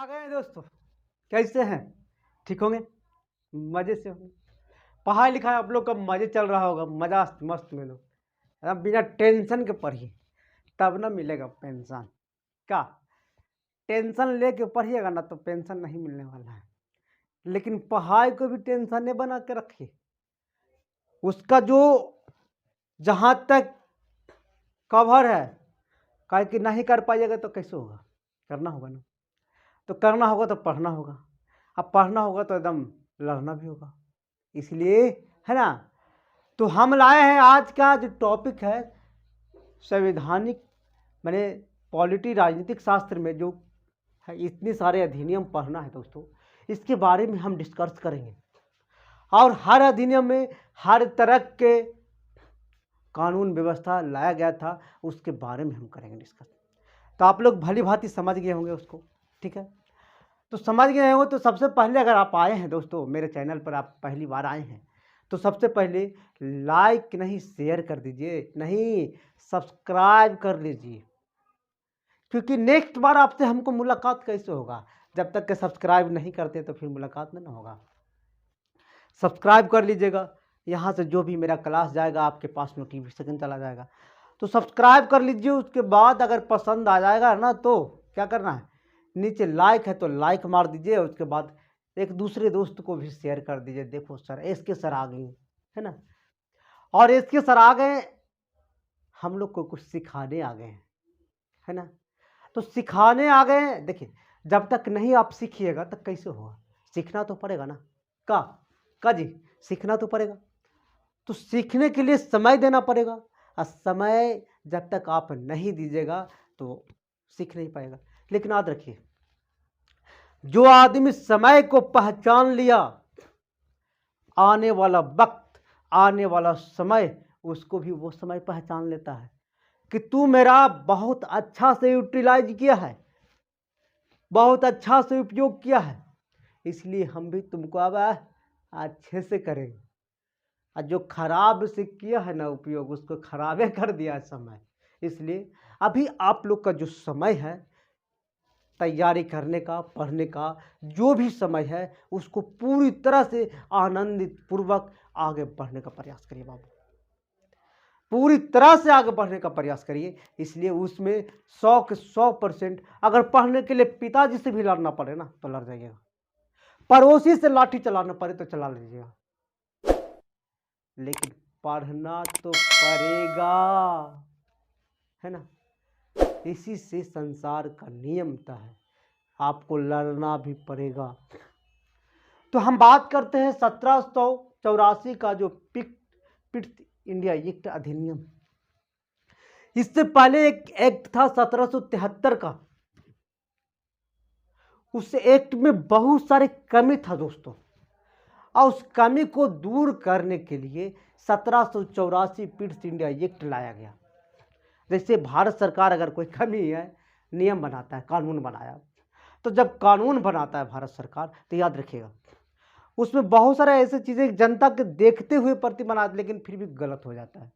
गए हैं दोस्तों। कैसे हैं? ठीक होंगे, मजे से होंगे। पढ़ाई लिखाई आप लोग का मजे चल रहा होगा, मजा मस्त में लो एकदम बिना टेंशन के पढ़िए, तब ना मिलेगा पेंशन। क्या टेंशन लेके पढ़िएगा ना तो पेंशन नहीं मिलने वाला है। लेकिन पढ़ाई को भी टेंशन नहीं बना के रखिए। उसका जो जहाँ तक कवर है, काहे कि नहीं कर पाइएगा तो कैसे होगा? करना होगा ना। तो करना होगा तो पढ़ना होगा, अब पढ़ना होगा तो एकदम लड़ना भी होगा। इसलिए है ना, तो हम लाए हैं आज का जो टॉपिक है संवैधानिक मैंने पॉलिटी राजनीतिक शास्त्र में जो है इतने सारे अधिनियम पढ़ना है दोस्तों, इसके बारे में हम डिस्कस करेंगे। और हर अधिनियम में हर तरह के कानून व्यवस्था लाया गया था, उसके बारे में हम करेंगे डिस्कस। तो आप लोग भली भांति समझ गए होंगे उसको, ठीक है? तो समझ गए हो तो सबसे पहले अगर आप आए हैं दोस्तों मेरे चैनल पर, आप पहली बार आए हैं तो सबसे पहले लाइक नहीं शेयर कर दीजिए, नहीं सब्सक्राइब कर लीजिए। क्योंकि नेक्स्ट बार आपसे हमको मुलाकात कैसे होगा जब तक के सब्सक्राइब नहीं करते, तो फिर मुलाकात नहीं होगा। सब्सक्राइब कर लीजिएगा, यहाँ से जो भी मेरा क्लास जाएगा आपके पास नोटिफिकेशन चला जाएगा। तो सब्सक्राइब कर लीजिए। उसके बाद अगर पसंद आ जाएगा ना तो क्या करना है, नीचे लाइक है तो लाइक मार दीजिए। उसके बाद एक दूसरे दोस्त को भी शेयर कर दीजिए। देखो सर, एसके सर आ गए है ना, और एसके सर आ गए, हम लोग को कुछ सिखाने आ गए हैं, है ना। तो सिखाने आ गए। देखिए, जब तक नहीं आप सीखिएगा तब कैसे होगा? सीखना तो पड़ेगा ना। का जी, सीखना तो पड़ेगा। तो सीखने के लिए समय देना पड़ेगा, और समय जब तक आप नहीं दीजिएगा तो सीख नहीं पाएगा। लेकिन याद रखिए, जो आदमी समय को पहचान लिया, आने वाला वक्त, आने वाला समय, उसको भी वो समय पहचान लेता है कि तू मेरा बहुत अच्छा से यूटिलाइज किया है, बहुत अच्छा से उपयोग किया है, इसलिए हम भी तुमको अब अच्छे से करेंगे। और जो खराब से किया है ना उपयोग, उसको खराबे कर दिया है समय। इसलिए अभी आप लोग का जो समय है तैयारी करने का, पढ़ने का, जो भी समय है, उसको पूरी तरह से आनंदित पूर्वक आगे बढ़ने का प्रयास करिए बाबू। पूरी तरह से आगे बढ़ने का प्रयास करिए। इसलिए उसमें 100 के 100%, अगर पढ़ने के लिए पिताजी से भी लड़ना पड़े ना तो लड़ जाइएगा, पड़ोसी से लाठी चलाना पड़े तो चला लीजिएगा, लेकिन पढ़ना तो पड़ेगा, है ना। इसी से संसार का नियम है, आपको लड़ना भी पड़ेगा। तो हम बात करते हैं 1784 का जो पिट्स इंडिया एक्ट अधिनियम। इससे पहले एक एक्ट था 1773 का। उस एक्ट में बहुत सारे कमी था दोस्तों, और उस कमी को दूर करने के लिए 1784 पिट्स इंडिया एक्ट लाया गया। जैसे भारत सरकार अगर कोई कमी है, नियम बनाता है, कानून बनाया, तो जब कानून बनाता है भारत सरकार तो याद रखिएगा उसमें बहुत सारे ऐसे चीज़ें जनता के देखते हुए प्रति बनाते, लेकिन फिर भी गलत हो जाता है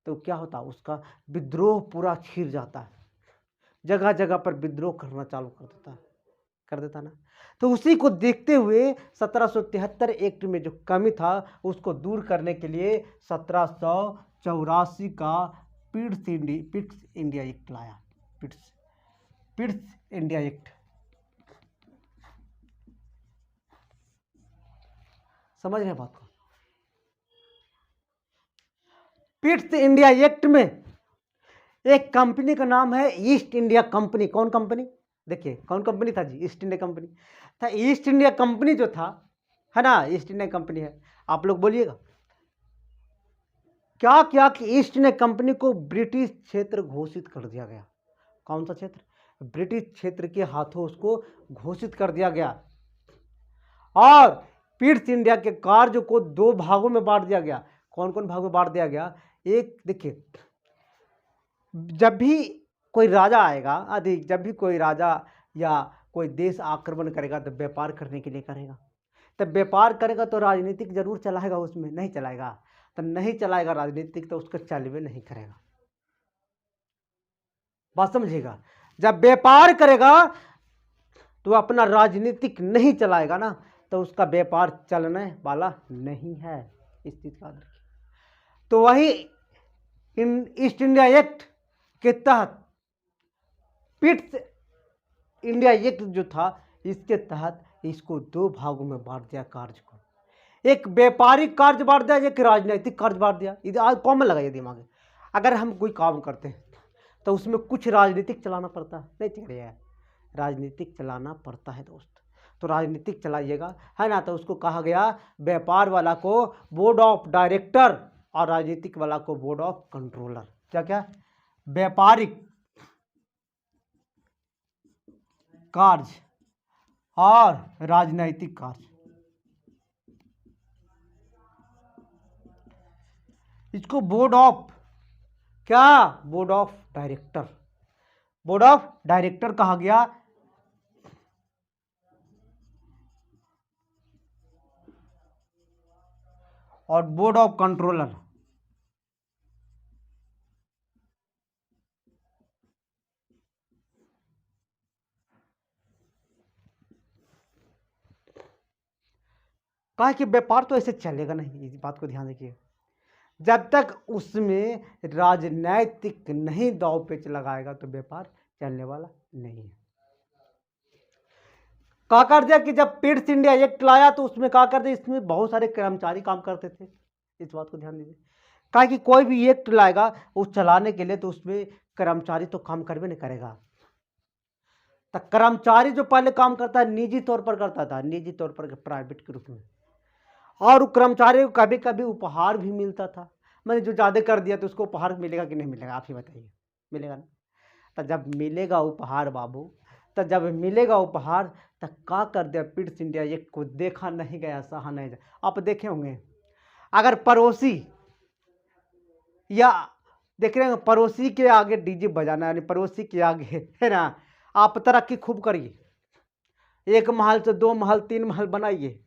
तो क्या होता है, उसका विद्रोह पूरा छिड़ जाता है, जगह जगह पर विद्रोह करना चालू कर देता ना। तो उसी को देखते हुए 1773 एक्ट में जो कमी था उसको दूर करने के लिए 1784 का पिट्स इंडिया एक्ट लाया। पिट्स इंडिया एक्ट, समझ रहे हैं बात को? पिट्स इंडिया एक्ट में एक कंपनी का नाम है ईस्ट इंडिया कंपनी। कौन कंपनी? देखिए कौन कंपनी था जी? ईस्ट इंडिया कंपनी था। ईस्ट इंडिया कंपनी जो था, है ना, ईस्ट इंडिया कंपनी है। आप लोग बोलिएगा क्या क्या कि ईस्ट इंडिया कंपनी को ब्रिटिश क्षेत्र घोषित कर दिया गया। कौन सा क्षेत्र? ब्रिटिश क्षेत्र के हाथों उसको घोषित कर दिया गया। और पिट्स इंडिया के कार्य को 2 भागों में बांट दिया गया। कौन कौन भागों में बांट दिया गया? एक, देखिए, जब भी कोई राजा आएगा, अधिक जब भी कोई राजा या कोई देश आक्रमण करेगा तो व्यापार करने के लिए करेगा। तब व्यापार करेगा तो राजनीतिक जरूर चलाएगा, उसमें नहीं चलाएगा तो नहीं चलाएगा राजनीतिक, तो उसको चलवे नहीं करेगा। बात समझिएगा, जब व्यापार करेगा तो अपना राजनीतिक नहीं चलाएगा ना, तो उसका व्यापार चलने वाला नहीं है। इस चीज का याद रखिए। तो वही ईस्ट इंडिया एक्ट के तहत पिट्स इंडिया एक्ट जो था, इसके तहत इसको दो भागों में बांट दिया कार्य को। एक व्यापारिक कार्य बांट दिया, एक राजनीतिक कार्य बांट दिया। इधर आज कॉमन लगाइए दिमाग में। अगर हम कोई काम करते हैं तो उसमें कुछ राजनीतिक चलाना पड़ता है, नहीं चलिए, राजनीतिक चलाना पड़ता है दोस्त। तो राजनीतिक चलाइएगा, है ना। तो उसको कहा गया व्यापार वाला को बोर्ड ऑफ डायरेक्टर और राजनीतिक वाला को बोर्ड ऑफ कंट्रोलर। क्या क्या? व्यापारिक कार्य और राजनैतिक कार्य, इसको बोर्ड ऑफ क्या? Board of director, board of director कहा गया। और बोर्ड ऑफ कंट्रोलर कहा कि व्यापार तो ऐसे चलेगा नहीं, इस बात को ध्यान रखिए। जब तक उसमें राजनैतिक नहीं दांव पेच लगाएगा तो व्यापार चलने वाला नहीं है। कहा कर दिया कि जब पिट्स इंडिया एक्ट लाया तो उसमें कहा कर दिया, इसमें बहुत सारे कर्मचारी काम करते थे। इस बात को ध्यान दीजिए। कहा कि कोई भी एक्ट लाएगा उस चलाने के लिए तो उसमें कर्मचारी तो काम करवे नहीं करेगा। तो कर्मचारी जो पहले काम करता है निजी तौर पर करता था, निजी तौर पर प्राइवेट के रूप में, और कर्मचारी को कभी कभी उपहार भी मिलता था। मैंने जो ज़्यादा कर दिया तो उसको उपहार मिलेगा कि नहीं मिलेगा, आप ही बताइए। मिलेगा ना। तो जब मिलेगा उपहार बाबू, तो जब मिलेगा उपहार, तो क्या कर दिया पिट्स इंडिया एक्ट को देखा नहीं गया, सहा नहीं गया। आप देखे होंगे अगर पड़ोसी या देख रहे हैं पड़ोसी के आगे डीजे बजाना, यानी पड़ोसी के आगे, है ना, आप तरक्की खूब करिए, एक महल से 2 महल 3 महल बनाइए,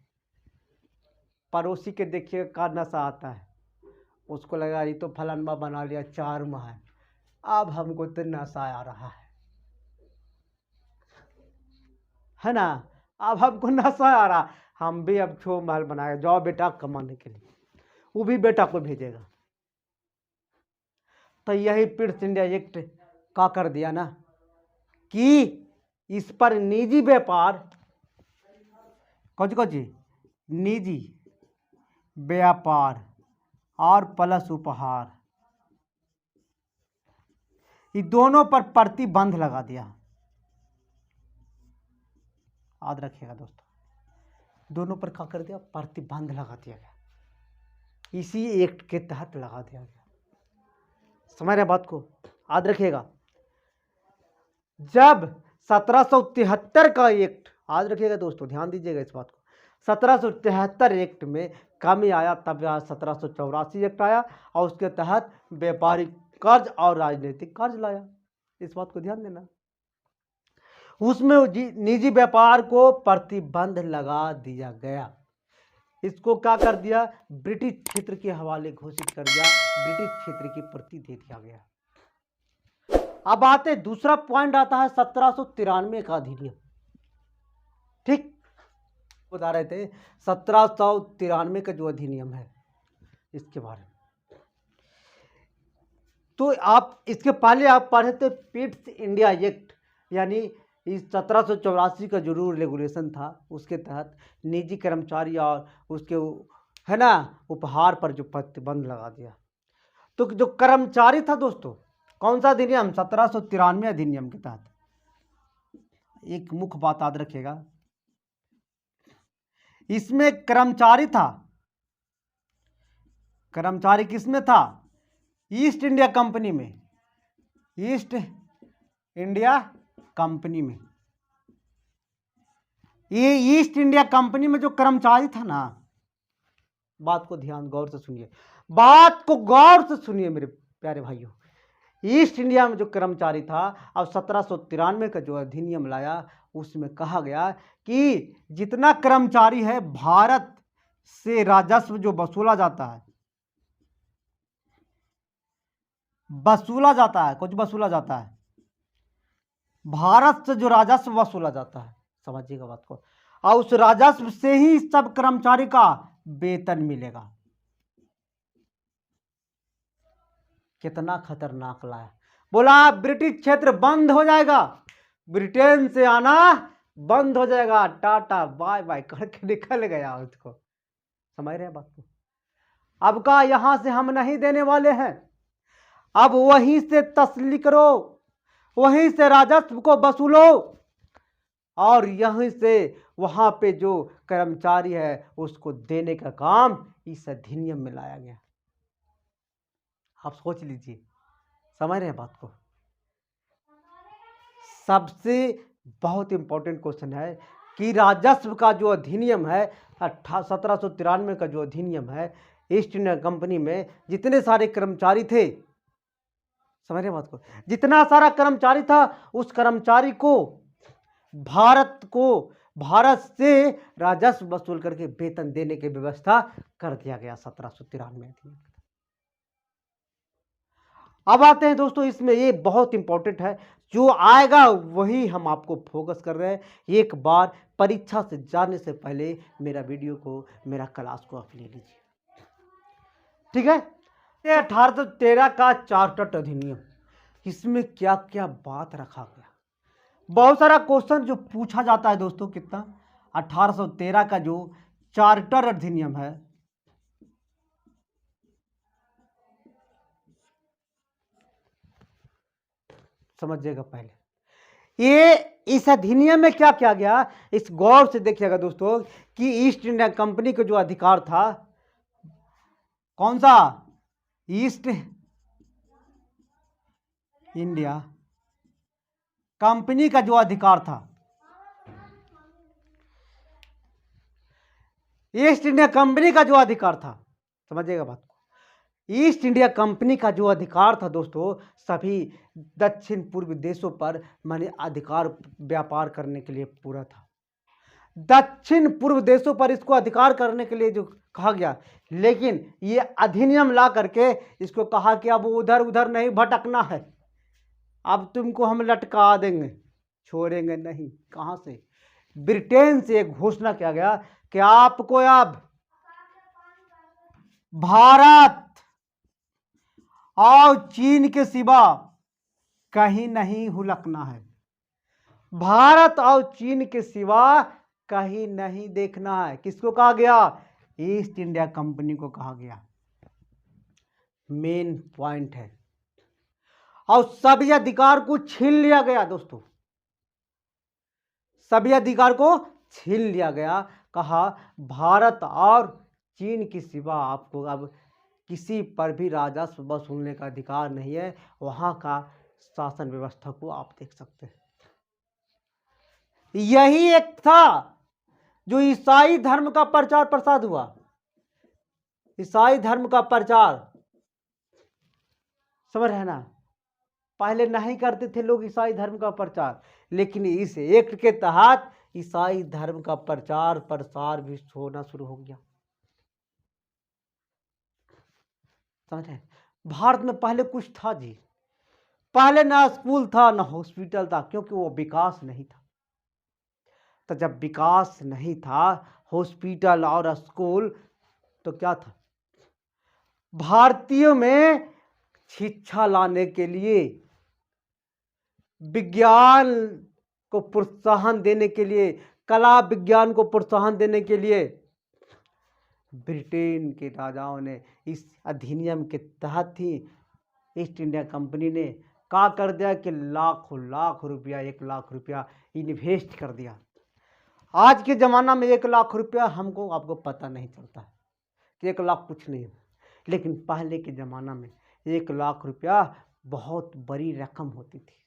पड़ोसी के देखिए का नशा आता है, उसको लगा ये तो फलाना बना लिया 4 महल, अब हमको तो नशा आ रहा है ना, अब हमको नशा आ रहा, हम भी अब 6 महल बनाए, जाओ बेटा कमाने के लिए, वो भी बेटा को भेजेगा। तो यही पिट्स इंडिया एक्ट का कर दिया ना कि इस पर निजी व्यापार, कौन जी, निजी व्यापार और प्लस उपहार, ये दोनों पर प्रतिबंध लगा दिया। याद रखिएगा दोस्तों, दोनों पर क्या कर दिया? प्रतिबंध लगा दिया गया, इसी एक्ट के तहत लगा दिया गया। समझ रहे बात को? याद रखिएगा। जब 1773 का एक्ट, याद रखिएगा दोस्तों, ध्यान दीजिएगा इस बात को, 1773 एक्ट में कमी आया, तब 1784 एक्ट आया और उसके तहत व्यापारिक कर्ज और राजनीतिक कर्ज लाया। इस बात को ध्यान देना। उसमें निजी व्यापार को प्रतिबंध लगा दिया गया। इसको क्या कर दिया? ब्रिटिश क्षेत्र के हवाले घोषित कर दिया, ब्रिटिश क्षेत्र की प्रति दे दिया गया। अब आते दूसरा पॉइंट आता है 1793 का अधिनियम। ठीक बता रहे थे 1793 का जो अधिनियम है इसके बारे में। तो आप इसके पहले आप पढ़े थे पिट्स इंडिया एक्ट, यानी इस 1784 का जो रूल रेगुलेशन था उसके तहत निजी कर्मचारी और उसके, है ना, उपहार पर जो प्रतिबंध लगा दिया। तो जो कर्मचारी था दोस्तों, कौन सा अधिनियम? 1793 अधिनियम के तहत। एक मुख्य बात याद रखिएगा, इसमें कर्मचारी था, कर्मचारी किसमें था? ईस्ट इंडिया कंपनी में, ईस्ट इंडिया कंपनी में। ये ईस्ट इंडिया कंपनी में जो कर्मचारी था ना, बात को ध्यान गौर से सुनिए, बात को गौर से सुनिए मेरे प्यारे भाइयों। ईस्ट इंडिया में जो कर्मचारी था, अब 1793 का जो अधिनियम लाया उसमें कहा गया कि जितना कर्मचारी है, भारत से राजस्व जो वसूला जाता है, कुछ वसूला जाता है, भारत से जो राजस्व वसूला जाता है समझिएगा बात को। और उस राजस्व से ही सब कर्मचारी का वेतन मिलेगा। कितना खतरनाक लाया। बोला ब्रिटिश क्षेत्र बंद हो जाएगा, ब्रिटेन से आना बंद हो जाएगा, टाटा बाय बाय करके निकल गया उसको। समझ रहे हैं बात को। अब का यहां से हम नहीं देने वाले हैं, अब वहीं से तसली करो, वहीं से राजस्व को वसूलो, और यहीं से वहां पे जो कर्मचारी है उसको देने का काम इस अधिनियम में लाया गया। आप सोच लीजिए, समझ रहे हैं बात को। सबसे बहुत इंपॉर्टेंट क्वेश्चन है कि राजस्व का जो अधिनियम है 1793 का जो अधिनियम है, ईस्ट इंडिया कंपनी में जितने सारे कर्मचारी थे, समझ रहे बात को, जितना सारा कर्मचारी था उस कर्मचारी को भारत से राजस्व वसूल करके वेतन देने की व्यवस्था कर दिया गया 1793 में। अब आते हैं दोस्तों, इसमें ये बहुत इंपॉर्टेंट है, जो आएगा वही हम आपको फोकस कर रहे हैं। एक बार परीक्षा से जाने से पहले मेरा वीडियो को, मेरा क्लास को आप ले लीजिए, ठीक है। 1813 का चार्टर्ड अधिनियम, इसमें क्या क्या बात रखा गया। बहुत सारा क्वेश्चन जो पूछा जाता है दोस्तों, कितना 1813 का जो चार्टर अधिनियम है, समझिएगा पहले ये इस अधिनियम में क्या किया गया, इस गौर से देखिएगा दोस्तों कि ईस्ट इंडिया कंपनी का जो अधिकार था, कौन सा, ईस्ट इंडिया कंपनी का जो अधिकार था, ईस्ट इंडिया कंपनी का जो अधिकार था, समझिएगा बात को। ईस्ट इंडिया कंपनी का जो अधिकार था दोस्तों, सभी दक्षिण पूर्व देशों पर माने अधिकार व्यापार करने के लिए पूरा था। दक्षिण पूर्व देशों पर इसको अधिकार करने के लिए जो कहा गया, लेकिन ये अधिनियम ला करके इसको कहा कि अब उधर उधर नहीं भटकना है, अब तुमको हम लटका देंगे, छोड़ेंगे नहीं। कहां से, ब्रिटेन से एक घोषणा किया गया कि आपको अब भारत और चीन के सिवा कहीं नहीं हुलकना है, भारत और चीन के सिवा कहीं नहीं देखना है। किसको कहा गया, ईस्ट इंडिया कंपनी को कहा गया। मेन पॉइंट है। और सभी अधिकार को छीन लिया गया दोस्तों, सभी अधिकार को छीन लिया गया। कहा भारत और चीन के सिवा आपको अब किसी पर भी राजस्व वसूलने का अधिकार नहीं है। वहां का शासन व्यवस्था को आप देख सकते हैं। यही एक था जो ईसाई धर्म का प्रचार प्रसार हुआ। ईसाई धर्म का प्रचार, समझ रहे ना, पहले नहीं करते थे लोग ईसाई धर्म का प्रचार, लेकिन इस एक्ट के तहत ईसाई धर्म का प्रचार प्रसार भी होना शुरू हो गया। समझ रहे, भारत में पहले कुछ था जी, पहले ना स्कूल था ना हॉस्पिटल था, क्योंकि वो विकास नहीं था। तो जब विकास नहीं था, हॉस्पिटल और स्कूल, तो क्या था, भारतीयों में शिक्षा लाने के लिए, विज्ञान को प्रोत्साहन देने के लिए, कला विज्ञान को प्रोत्साहन देने के लिए ब्रिटेन के राजाओं ने इस अधिनियम के तहत ही ईस्ट इंडिया कंपनी ने क्या कर दिया कि लाखों लाख रुपया, 1 लाख रुपया इन्वेस्ट कर दिया। आज के ज़माना में 1 लाख रुपया हमको आपको पता नहीं चलता है कि 1 लाख कुछ नहीं है, लेकिन पहले के ज़माना में 1 लाख रुपया बहुत बड़ी रकम होती थी,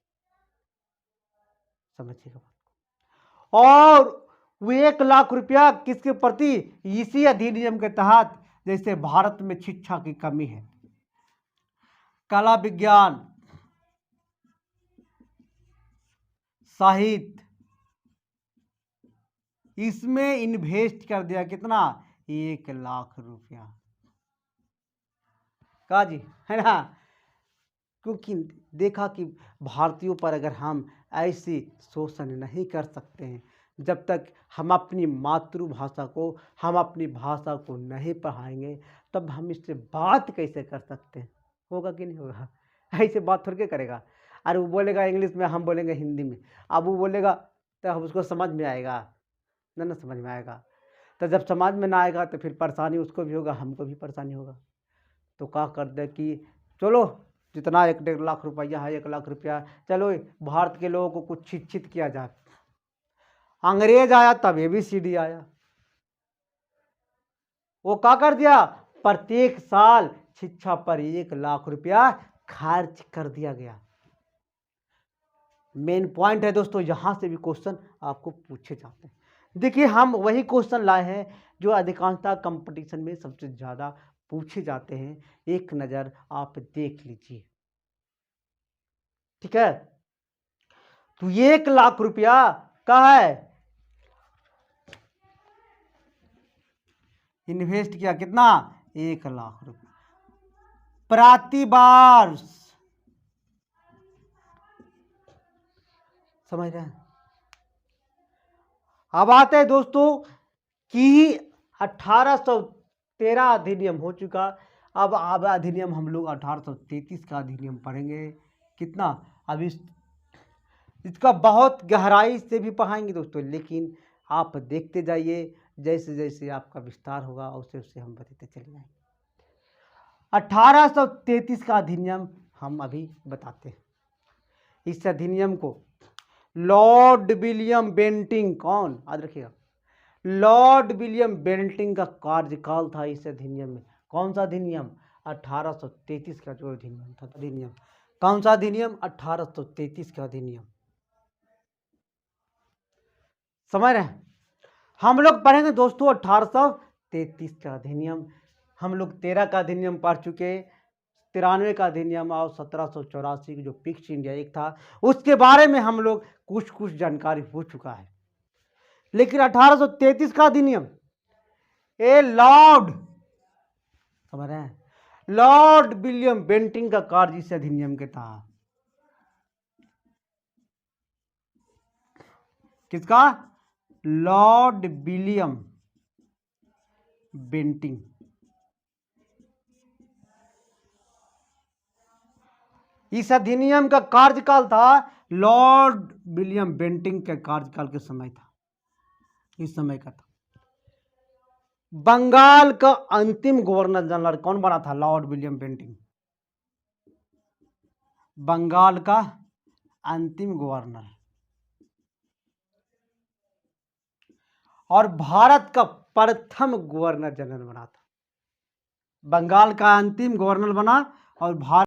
समझिएगा। और वो 1 लाख रुपया किसके प्रति, इसी अधिनियम के तहत, जैसे भारत में शिक्षा की कमी है, कला विज्ञान, साहित्य, इसमें इन्वेस्ट कर दिया। कितना, 1 लाख रुपया का जी, है ना। क्योंकि देखा कि भारतीयों पर अगर हम ऐसी शोषण नहीं कर सकते हैं, जब तक हम अपनी मातृभाषा को, हम अपनी भाषा को नहीं पढ़ाएंगे, तब हम इससे बात कैसे कर सकते हैं? होगा कि नहीं होगा? ऐसे बात थोड़ी के करेगा। अरे वो बोलेगा इंग्लिश में, हम बोलेंगे हिंदी में, अब वो बोलेगा तो हम उसको समझ में आएगा? ना समझ में आएगा। तो जब समझ में ना आएगा तो फिर परेशानी उसको भी होगा, हमको भी परेशानी होगा। तो क्या कर दे कि चलो जितना 1-1.5 लाख रुपया है, 1 लाख रुपया, चलो भारत के लोगों को कुछ शिक्षित किया जाए। अंग्रेज आया तब ABCD आया, वो क्या कर दिया, प्रत्येक साल शिक्षा पर 1 लाख रुपया खर्च कर दिया गया। मेन पॉइंट है दोस्तों, यहां से भी क्वेश्चन आपको पूछे जाते हैं। देखिए हम वही क्वेश्चन लाए हैं जो अधिकांशतः कंपटीशन में सबसे ज्यादा पूछे जाते हैं। एक नजर आप देख लीजिए, ठीक है। तो 1 लाख रुपया का है, इन्वेस्ट किया कितना, 1 लाख रुपया प्रतिवर्ष, समझ रहे हैं। अब आते हैं दोस्तों कि 1813 अधिनियम हो चुका। अब अधिनियम हम लोग 1833 का अधिनियम पढ़ेंगे। कितना, अब इसका बहुत गहराई से भी पढ़ाएंगे दोस्तों, लेकिन आप देखते जाइए, जैसे जैसे आपका विस्तार होगा उससे उससे हम बताते चले जाएंगे। 1833 का अधिनियम हम अभी बताते हैं। इस अधिनियम को लॉर्ड विलियम बेंटिंग, कौन याद रखिएगा, लॉर्ड विलियम बेंटिंग का कार्यकाल था इस अधिनियम में। कौन सा अधिनियम, 1833 का जो अधिनियम था, अधिनियम कौन सा अधिनियम, 1833 का अधिनियम, समझ रहे हैं। हम लोग पढ़ेंगे दोस्तों 1833 का अधिनियम। हम लोग 13 का अधिनियम पढ़ चुके, 93 का अधिनियम और 1784 की जो फिक्स इंडिया एक्ट था उसके बारे में हम लोग कुछ जानकारी हो चुका है। लेकिन 1833 का अधिनियम, ए लॉर्ड, समझ रहे हैं, लॉर्ड विलियम बेंटिंग का कार्य इस अधिनियम के था। किसका, लॉर्ड विलियम बेंटिंग। इस अधिनियम का कार्यकाल था, लॉर्ड विलियम बेंटिंग के कार्यकाल के समय था, इस समय का था। बंगाल का अंतिम गवर्नर जनरल कौन बना था, लॉर्ड विलियम बेंटिंग, बंगाल का अंतिम गवर्नर। और भारत का प्रथम गवर्नर जनरल बना था। बंगाल का अंतिम गवर्नर बना और भारत